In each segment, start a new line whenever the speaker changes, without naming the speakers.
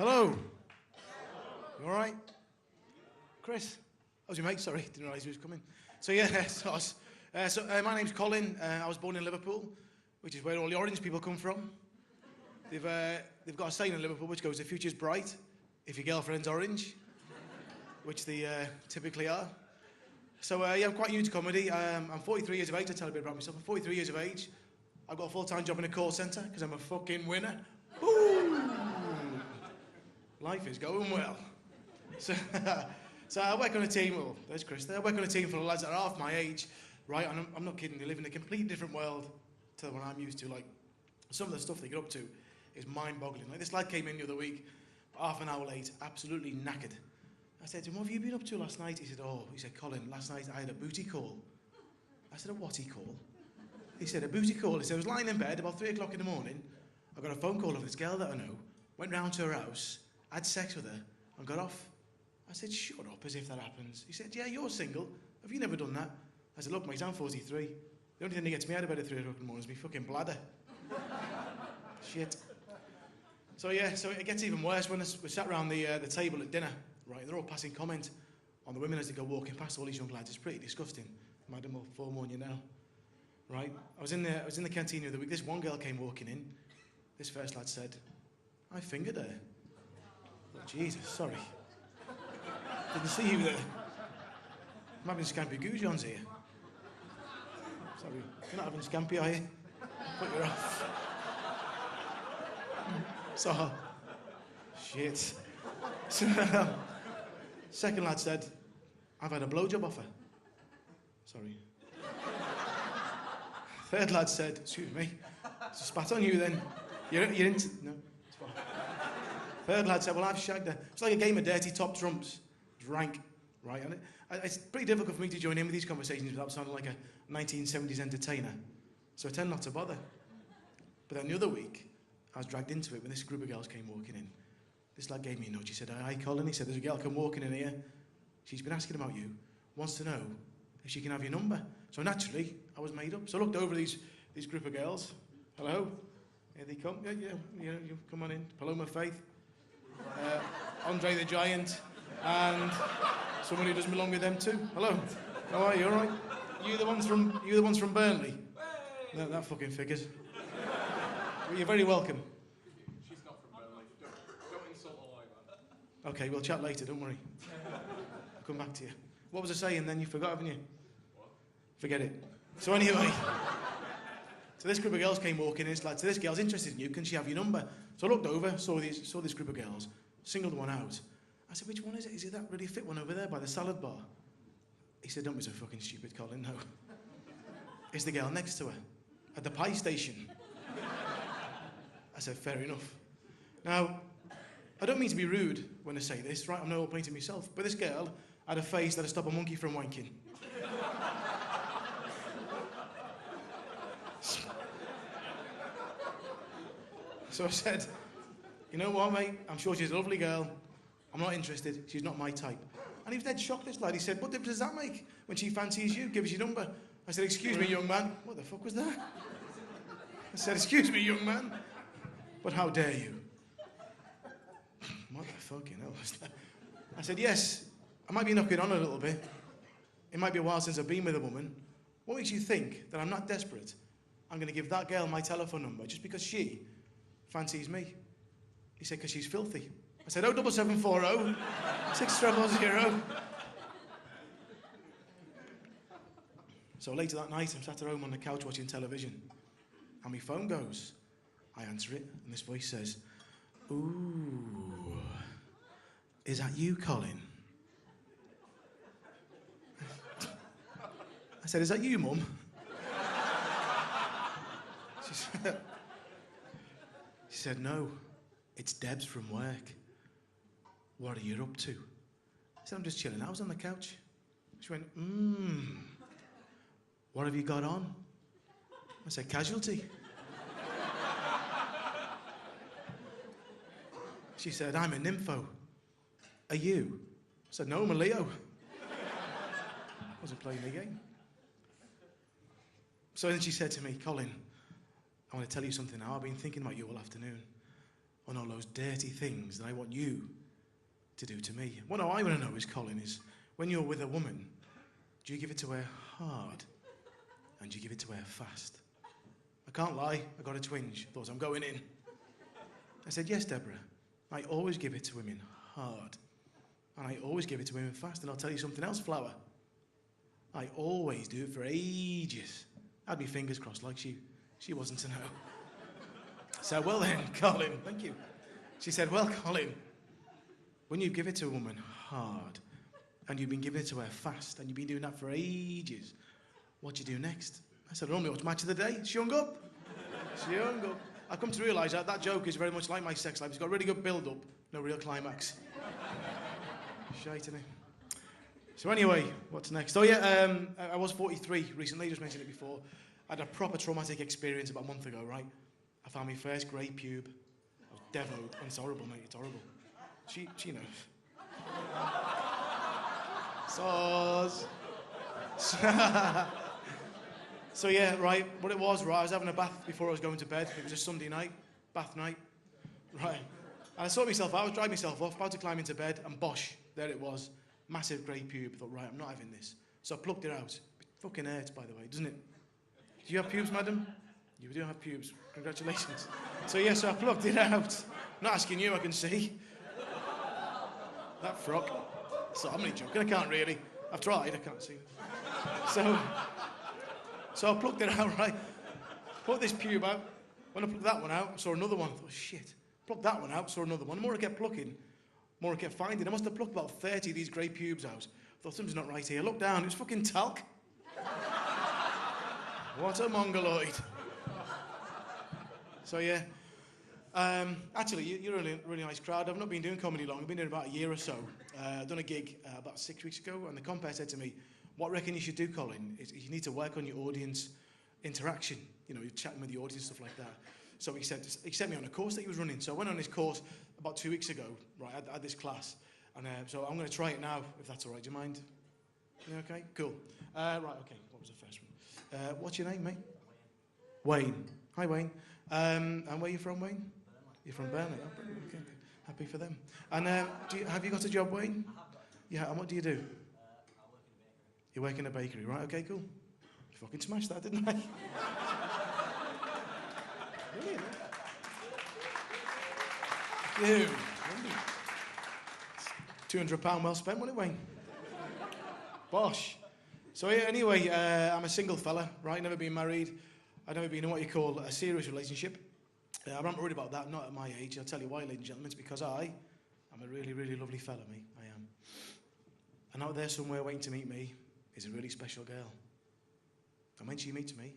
Hello. You all right? Chris? Oh, was your mate? Sorry, didn't realise he was coming. So yeah, my name's Colin. I was born in Liverpool, which is where all the orange people come from. They've got a saying in Liverpool which goes, "The future's bright if your girlfriend's orange," which they typically are. So yeah, I'm quite new to comedy. I'm 43 years of age. I'll tell you a bit about myself. I'm 43 years of age. I've got a full-time job in a call centre because I'm a fucking winner. Ooh. Life is going well. So I work on a team, well, there's Chris there. I work on a team full of lads that are half my age, right? And I'm not kidding, they live in a completely different world to the one I'm used to. Like, some of the stuff they get up to is mind-boggling. Like, this lad came in the other week, half an hour late, absolutely knackered. I said to him, "What have you been up to last night?" He said, "Colin, last night I had a booty call." I said, "A whatty call?" He said, "A booty call." He said, "I was lying in bed about 3 o'clock in the morning. I got a phone call of this girl that I know, went round to her house, had sex with her, and got off." I said, "Shut up, as if that happens." He said, "Yeah, you're single. Have you never done that?" I said, "Look, mate, I'm 43. The only thing that gets me out of bed at 3 o'clock in the morning is my fucking bladder." Shit. So yeah, so it gets even worse when we sat around the table at dinner, right? They're all passing comment on the women as they go walking past all these young lads. It's pretty disgusting. Madam will forewarn you now, right? I was in the canteen the other week. This one girl came walking in. This first lad said, "I fingered her." Oh, Jesus, sorry. Didn't see you there. I'm having scampi goujons here. Sorry, you're not having scampi, are you? Put you off. So, shit. Second lad said, "I've had a blowjob offer." Sorry. Third lad said, "Excuse me, it's a spat on you then. You're into..." No, it's fine. Third lad said, "Well, I've shagged her." It's like a game of dirty top trumps. It's rank, right? And it's pretty difficult for me to join in with these conversations without sounding like a 1970s entertainer. So I tend not to bother. But then the other week, I was dragged into it when this group of girls came walking in. This lad gave me a nudge. He said, "Hi, Colin." He said, "There's a girl come walking in here. She's been asking about you. Wants to know if she can have your number." So naturally, I was made up. So I looked over these group of girls. "Hello." Here they come. Yeah, you come on in. Paloma Faith, Andre the Giant, and someone who doesn't belong with them too. "Hello. How are you? All right? You the ones from Burnley?" That fucking figures. Well, you're very welcome.
She's not from Burnley. Don't insult her like that.
Okay, we'll chat later, don't worry. I'll come back to you. What was I saying then? You forgot, haven't you?
What?
Forget it. So anyway, so this group of girls came walking in. It's like, "So this girl's interested in you. Can she have your number?" So I looked over, saw this group of girls, singled one out. I said, "Which one is it? Is it that really fit one over there by the salad bar?" He said, "Don't be so fucking stupid, Colin, no. It's the girl next to her, at the pie station." I said, "Fair enough." Now, I don't mean to be rude when I say this, right? I'm no painting myself, but this girl had a face that'd stop a monkey from wanking. So I said, "You know what, mate? I'm sure she's a lovely girl. I'm not interested. She's not my type." And he was dead shocked, this lad. He said, "What difference does that make? When she fancies you, give us your number." I said, "Excuse me, young man." What the fuck was that? I said, "Excuse me, young man, but how dare you?" What the fucking hell was that? I said, "Yes, I might be knocking on a little bit. It might be a while since I've been with a woman. What makes you think that I'm not desperate? I'm going to give that girl my telephone number just because she fancies me?" He said, "Because she's filthy." I said, 07740 600. So later that night, I'm sat at home on the couch watching television, and my phone goes. I answer it, and this voice says, "Ooh, is that you, Colin?" I said, "Is that you, Mum?" She said, "No, it's Debs from work. What are you up to?" I said, "I'm just chilling. I was on the couch." She went, "What have you got on?" I said, "Casualty." She said, "I'm a nympho. Are you?" I said, "No, I'm a Leo." I wasn't playing the game. So then she said to me, "Colin, I want to tell you something now. I've been thinking about you all afternoon. on all those dirty things that I want you to do to me. What I want to know is, Colin, is when you're with a woman, do you give it to her hard and do you give it to her fast? I can't lie, I got a twinge. Thought I'm going in. I said, yes, Deborah. I always give it to women hard. And I always give it to women fast. And I'll tell you something else, Flower. I always do it for ages. I had my fingers crossed like she wasn't to know. So, well then, Colin, thank you. She said, well, Colin, when you give it to a woman hard, and you've been giving it to her fast, and you've been doing that for ages, what do you do next? I said, I normally watch Match of the Day. She hung up. She hung up. I've come to realise that joke is very much like my sex life. It's got really good build-up, no real climax. Shite, innit? So anyway, what's next? Oh yeah, I was 43 recently, just mentioned it before. I had a proper traumatic experience about a month ago, right? I found my first grey pube. I was devoed, and it's horrible, mate, it's horrible. She knows. Soz. So yeah, right, what it was, right, I was having a bath before I was going to bed. It was a Sunday night, bath night, right. And I saw myself out, I was drying myself off, about to climb into bed, and bosh, there it was. Massive grey pube. I thought, right, I'm not having this. So I plucked it out. It fucking hurts, by the way, doesn't it? Do you have pubes, madam? You do have pubes. Congratulations. So yeah, so I plucked it out. Not asking you, I can see. That frock. So I'm only joking, I can't really. I've tried, I can't see. So I plucked it out, right? Plucked this pube out. When I plucked that one out, I saw another one. I thought, shit. Plucked that one out, saw another one. The more I kept plucking, the more I kept finding. I must have plucked about 30 of these grey pubes out. I thought, something's not right here. I looked down, it was fucking talc. What a mongoloid. So yeah. Actually, you're a really nice crowd. I've not been doing comedy long. I've been doing about a year or so. I've done a gig about 6 weeks ago, and the compere said to me, what I reckon you should do, Colin, is you need to work on your audience interaction. You know, you're chatting with the audience, stuff like that. So he sent me on a course that he was running. So I went on this course about 2 weeks ago, right, I had this class. And so I'm going to try it now, if that's all right. Do you mind? You okay? Cool. Right, okay, what was the first one? What's your name, mate? Wayne. Hi, Wayne. And where are you from, Wayne? You're from Burnley. Oh, brilliant. Okay. Happy for them. And have you got a job, Wayne? Yeah, and what do you do? You work in a bakery, right? Okay, cool. You fucking smashed that, didn't I? Brilliant. Thank you. £200 well spent, wasn't it, Wayne? Bosh. So yeah, anyway, I'm a single fella, right? Never been married. I've never been in what you call a serious relationship. I'm not worried about that, not at my age. I'll tell you why, ladies and gentlemen. It's because I'm a really, really lovely fella, mate. I am. And out there somewhere waiting to meet me is a really special girl. And when she meets me,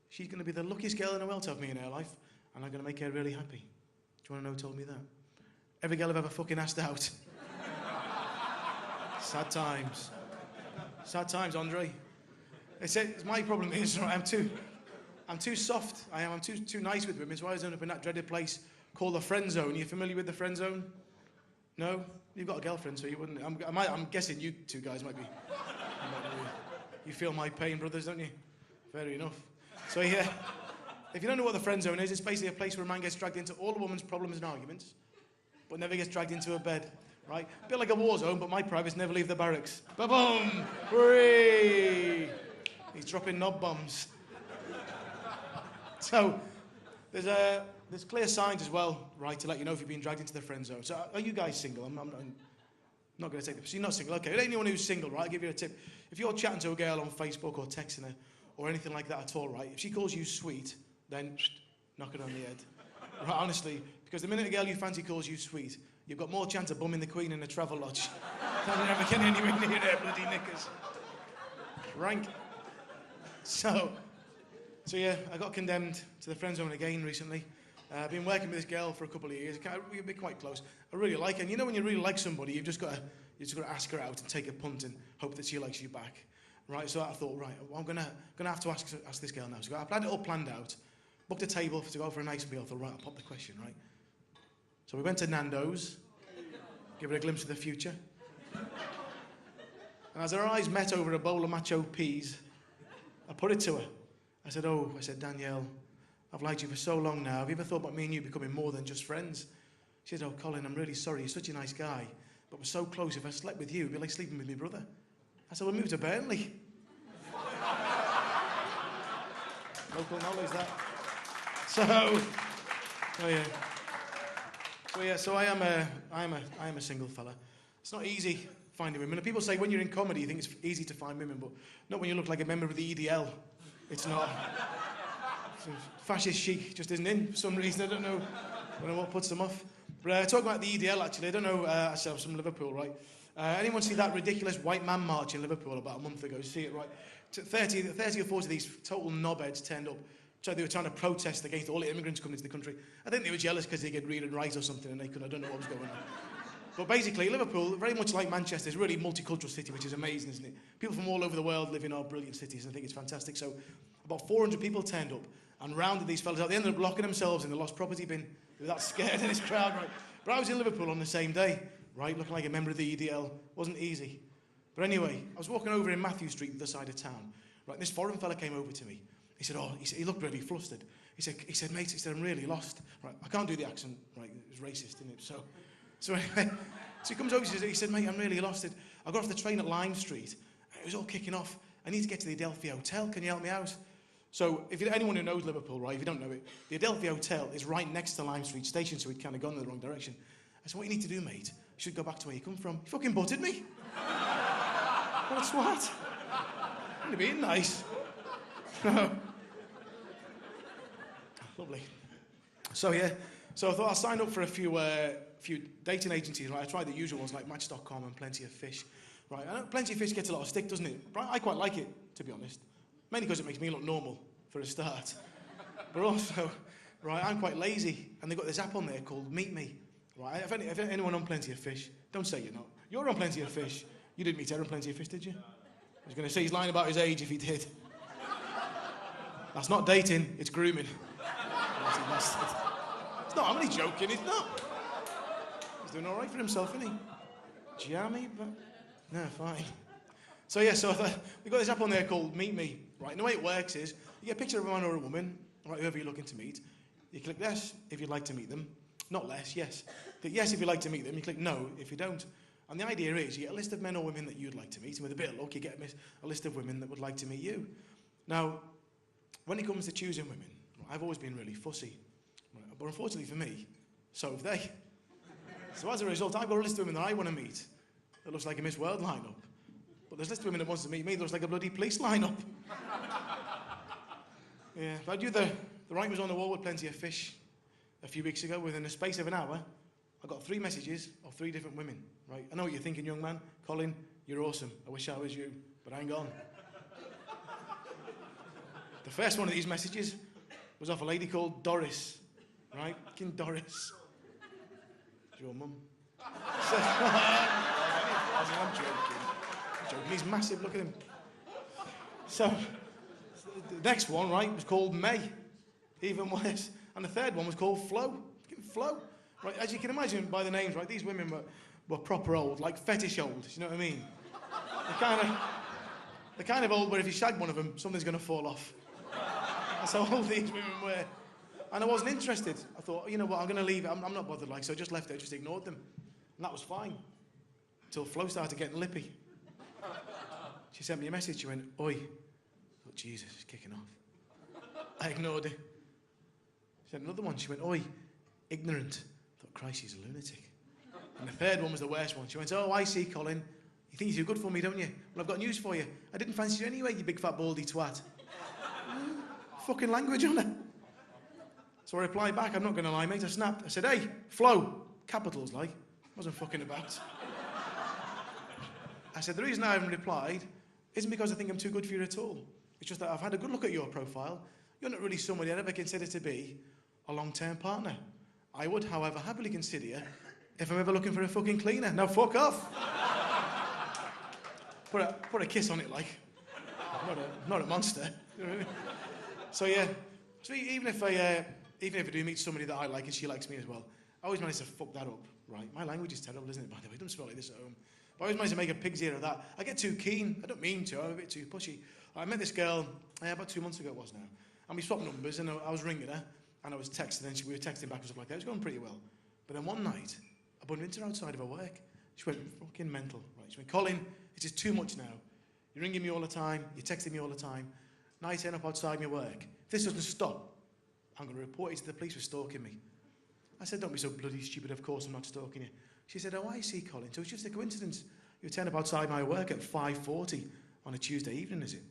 she's going to be the luckiest girl in the world to have me in her life, and I'm going to make her really happy. Do you want to know who told me that? Every girl I've ever fucking asked out. Sad times. Sad times, Andre. My problem is, right, I'm too soft. I'm too nice with women, so I always end up in that dreaded place called the friend zone. Are you familiar with the friend zone? No? You've got a girlfriend, so you wouldn't. I'm guessing you two guys might be. You feel my pain, brothers, don't you? Fair enough. So yeah, if you don't know what the friend zone is, it's basically a place where a man gets dragged into all a woman's problems and arguments, but never gets dragged into a bed, right? A bit like a war zone, but my privates never leave the barracks. Ba-boom! Hooray! He's dropping knob bombs. So, there's clear signs as well, right, to let you know if you're being dragged into the friend zone. So, are you guys single? I'm not going to take the... So you're not single? Okay, anyone who's single, right, I'll give you a tip. If you're chatting to a girl on Facebook or texting her or anything like that at all, right, if she calls you sweet, then knock it on the head. Right, honestly, because the minute a girl you fancy calls you sweet, you've got more chance of bumming the Queen in a travel lodge than you ever get anywhere near their bloody knickers. Rank. So yeah, I got condemned to the friend zone again recently. I've been working with this girl for a couple of years. We've been quite close. I really like her. And you know when you really like somebody, you've just got to ask her out and take a punt and hope that she likes you back. Right, so I thought, right, well, I'm gonna have to ask this girl now. So I had it all planned out, booked a table to go for a nice meal. I thought, right, I'll pop the question, right? So we went to Nando's, give her a glimpse of the future. And as our eyes met over a bowl of macho peas, I put it to her. I said, Danielle, I've liked you for so long now. Have you ever thought about me and you becoming more than just friends? She said, oh, Colin, I'm really sorry. You're such a nice guy. But we're so close. If I slept with you, it'd be like sleeping with my brother. I said, we'll move to Burnley. Local knowledge, that. So I am a single fella. It's not easy finding women. And people say when you're in comedy, you think it's easy to find women, but not when you look like a member of the EDL. It's not. Fascist chic just isn't in for some reason. I don't know what puts them off. But talking about the EDL, actually, I don't know. I said I'm from Liverpool, right? Anyone see that ridiculous white man march in Liverpool about a month ago? You see it, right? 30 or 40 of these total knobheads turned up. So they were trying to protest against all the immigrants coming into the country. I think they were jealous because they could read and write or something, and they couldn't. I don't know what was going on. But basically, Liverpool, very much like Manchester, is a really multicultural city, which is amazing, isn't it? People from all over the world live in our brilliant cities, and I think it's fantastic. So about 400 people turned up and rounded these fellas out. They ended up locking themselves in the lost property bin. They were that scared in this crowd, right? But I was in Liverpool on the same day, right, looking like a member of the EDL. Wasn't easy. But anyway, I was walking over in Matthew Street, the side of town. Right, this foreign fella came over to me. He said, he looked really flustered. He said, mate, I'm really lost. Right, I can't do the accent, right, it was racist, isn't it? So anyway, so he comes over, he said, mate, I'm really lost. I got off the train at Lime Street. It was all kicking off. I need to get to the Adelphi Hotel. Can you help me out? So anyone who knows Liverpool, right, if you don't know it, the Adelphi Hotel is right next to Lime Street Station, so we'd kind of gone in the wrong direction. I said, what you need to do, mate, you should go back to where you come from. He fucking butted me. What's what? You're being nice. No. Lovely. So I thought I'll sign up for a few dating agencies, right? I tried the usual ones like Match.com and Plenty of Fish, right? I know Plenty of Fish gets a lot of stick, doesn't it? Right? I quite like it, to be honest. Mainly because it makes me look normal, for a start. But also, right, I'm quite lazy, and they've got this app on there called Meet Me, right? If anyone on Plenty of Fish, don't say you're not. You're on Plenty of Fish. You didn't meet her on Plenty of Fish, did you? I was going to say he's lying about his age if he did. That's not dating, it's grooming. It's not, I'm only joking, it's not. He's doing all right for himself, isn't he? Jammy, but... No, fine. So we've got this app on there called Meet Me, right? And the way it works is, you get a picture of a man or a woman, right, whoever you're looking to meet. You click yes if you'd like to meet them. Not less, yes. Click yes if you'd like to meet them. You click no if you don't. And the idea is, you get a list of men or women that you'd like to meet, and with a bit of luck, you get a list of women that would like to meet you. Now, when it comes to choosing women, I've always been really fussy. But unfortunately for me, so have they. So as a result, I've got a list of women that I want to meet that looks like a Miss World lineup. But there's a list of women that wants to meet me that looks like a bloody police lineup. Yeah, if I do the writing was on the wall with Plenty of Fish a few weeks ago. Within the space of an hour, I got 3 messages of 3 different women. Right? I know what you're thinking, young man. Colin, you're awesome. I wish I was you, but hang on. The first one of these messages was off a lady called Doris. Right? King Doris. It's your mum. I'm joking. He's massive, look at him. So, the next one, right, was called May. Even worse. And the third one was called Flo. Flo. Right, as you can imagine by the names, right, these women were proper old, like fetish old, you know what I mean? They're kind of old where if you shag one of them, something's going to fall off. That's how old these women were. And I wasn't interested. I thought, you know what, I'm going to leave it. I'm not bothered, like, so I just left it, I just ignored them. And that was fine. Until Flo started getting lippy. She sent me a message, she went, oi. I thought, Jesus, it's kicking off. I ignored it. She sent another one, she went, oi, ignorant. I thought, Christ, she's a lunatic. And the third one was the worst one. She went, oh, I see, Colin. You think you're good for me, don't you? Well, I've got news for you. I didn't fancy you anyway, you big fat baldy twat. Fucking language on her. So I replied back, I'm not going to lie, mate. I snapped. I said, hey, Flo. Capitals, like. Wasn't fucking about. I said, the reason I haven't replied isn't because I think I'm too good for you at all. It's just that I've had a good look at your profile. You're not really somebody I'd ever consider to be a long-term partner. I would, however, happily consider you if I'm ever looking for a fucking cleaner. Now, fuck off. Put a kiss on it, like. Not a monster. So, yeah. So even if I do meet somebody that I like and she likes me as well, I always manage to fuck that up, right? My language is terrible, isn't it, by the way? Don't spell like this at home. But I always manage to make a pig's ear of that. I get too keen. I don't mean to. I'm a bit too pushy. I met this girl about 2 months ago it was now. And we swapped numbers and I was ringing her and I was texting and we were texting back and stuff like that. It was going pretty well. But then one night, I bumped into her outside of her work. She went fucking mental. Right? She went, Colin, it's just too much now. You're ringing me all the time. You're texting me all the time. Now you turn up outside my work. If this doesn't stop, I'm going to report you to the police for stalking me. I said, don't be so bloody stupid. Of course I'm not stalking you. She said, oh, I see, Colin. So it's just a coincidence. You turn up outside my work at 5:40 on a Tuesday evening, is it?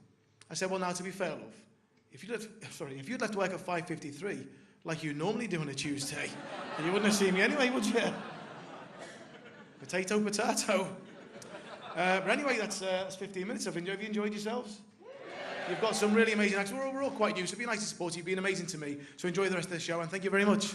I said, well, now, to be fair, love, if you'd left work at 5:53, like you normally do on a Tuesday, then you wouldn't have seen me anyway, would you? Potato, potato. But anyway, that's 15 minutes. Have you enjoyed yourselves? You've got some really amazing acts. We're all quite new, so it'd be nice to support you. You've been amazing to me. So enjoy the rest of the show, and thank you very much.